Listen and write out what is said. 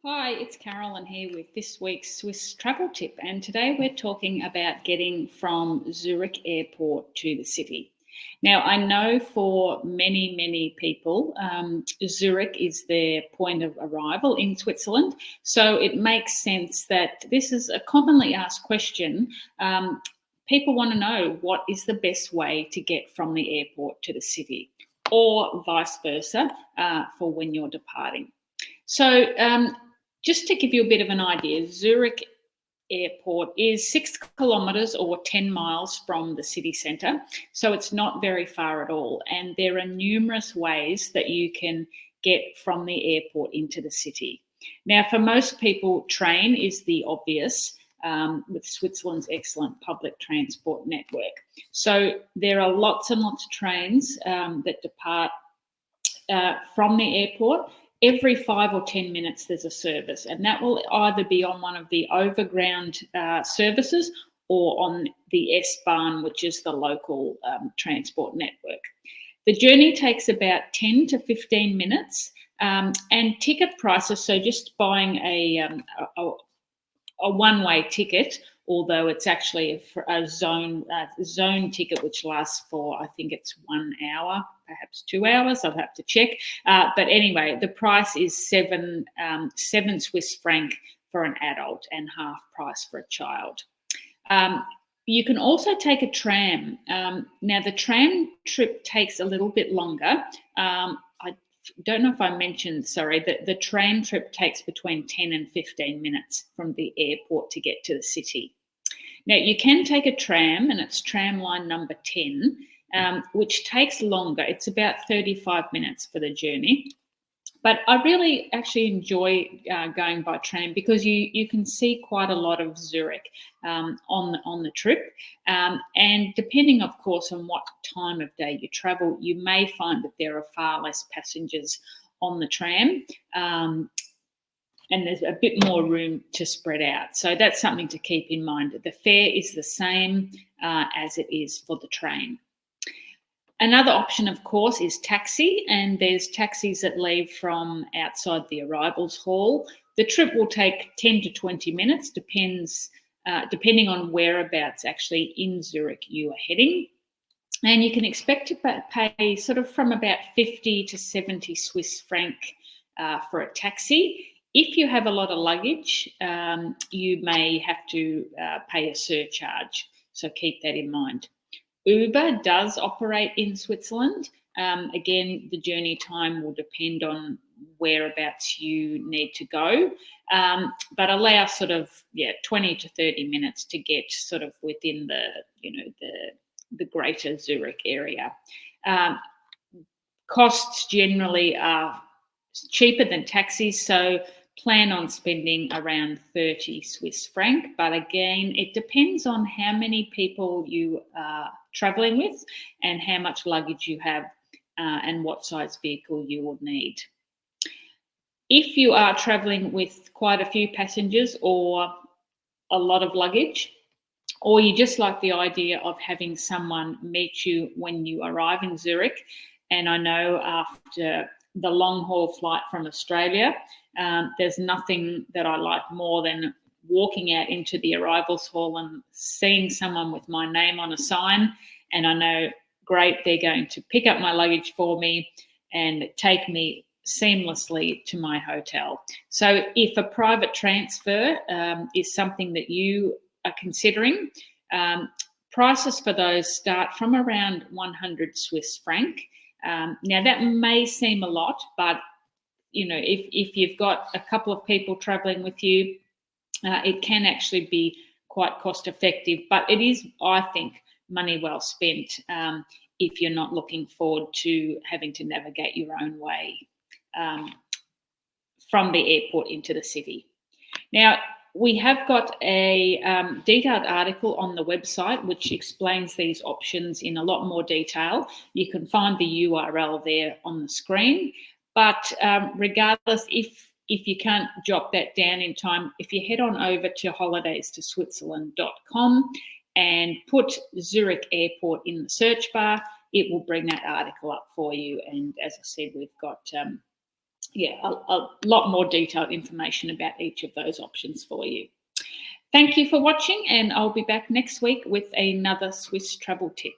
Hi, it's Carolyn here with this week's Swiss travel tip, and today we're talking about getting from Zurich Airport to the city. Now, I know for many people, Zurich is their point of arrival in Switzerland, so it makes sense that this is a commonly asked question. People want to know what is the best way to get from the airport to the city, or vice versa for when you're departing. So, just to give you a bit of an idea, Zurich Airport is 6 kilometres or 10 miles from the city centre, so it's not very far at all. And there are numerous ways that you can get from the airport into the city. Now, for most people, train is the obvious. With Switzerland's excellent public transport network. So there are lots and lots of trains that depart from the airport. Every 5 or 10 minutes, there's a service, and that will either be on one of the overground services or on the S-Bahn, which is the local transport network. The journey takes about 10 to 15 minutes, and ticket prices, so just buying a one-way ticket, although it's actually a zone ticket which lasts for, I think it's 1 hour, perhaps 2 hours. I'll have to check. But anyway, the price is seven Swiss franc for an adult and half price for a child. You can also take a tram. Now, the tram trip takes a little bit longer. I don't know if I mentioned, sorry, that the train trip takes between 10 and 15 minutes from the airport to get to the city. Now, you can take a tram, and it's tram line number 10, which takes longer. It's about 35 minutes for the journey. But I really actually enjoy going by tram because you can see quite a lot of Zurich on the trip. And depending, of course, on what time of day you travel, you may find that there are far less passengers on the tram. And there's a bit more room to spread out. So that's something to keep in mind. The fare is the same as it is for the train. Another option, of course, is taxi, and there's taxis that leave from outside the arrivals hall. The trip will take 10 to 20 minutes, depending on whereabouts actually in Zurich you are heading. And you can expect to pay sort of from about 50 to 70 Swiss franc for a taxi. If you have a lot of luggage, you may have to pay a surcharge, so keep that in mind. Uber does operate in Switzerland. Again, the journey time will depend on whereabouts you need to go, but allow sort of 20 to 30 minutes to get sort of within the greater Zurich area. Costs generally are cheaper than taxis, so plan on spending around 30 Swiss franc. But again, it depends on how many people you are travelling with and how much luggage you have and what size vehicle you will need. If you are travelling with quite a few passengers or a lot of luggage, or you just like the idea of having someone meet you when you arrive in Zurich, and I know after the long haul flight from Australia, there's nothing that I like more than walking out into the arrivals hall and seeing someone with my name on a sign, and I know, great, they're going to pick up my luggage for me and take me seamlessly to my hotel. So if a private transfer is something that you are considering, prices for those start from around 100 Swiss franc. Now, that may seem a lot, but if you've got a couple of people traveling with you, it can actually be quite cost effective. But it is, I think, money well spent if you're not looking forward to having to navigate your own way from the airport into the city. Now, we have got a detailed article on the website which explains these options in a lot more detail. You can find the URL there on the screen. But regardless, if you can't jot that down in time, if you head on over to holidaystoSwitzerland.com and put Zurich Airport in the search bar, it will bring that article up for you. And as I said, we've got yeah, a lot more detailed information about each of those options for you. Thank you for watching, and I'll be back next week with another Swiss travel tip.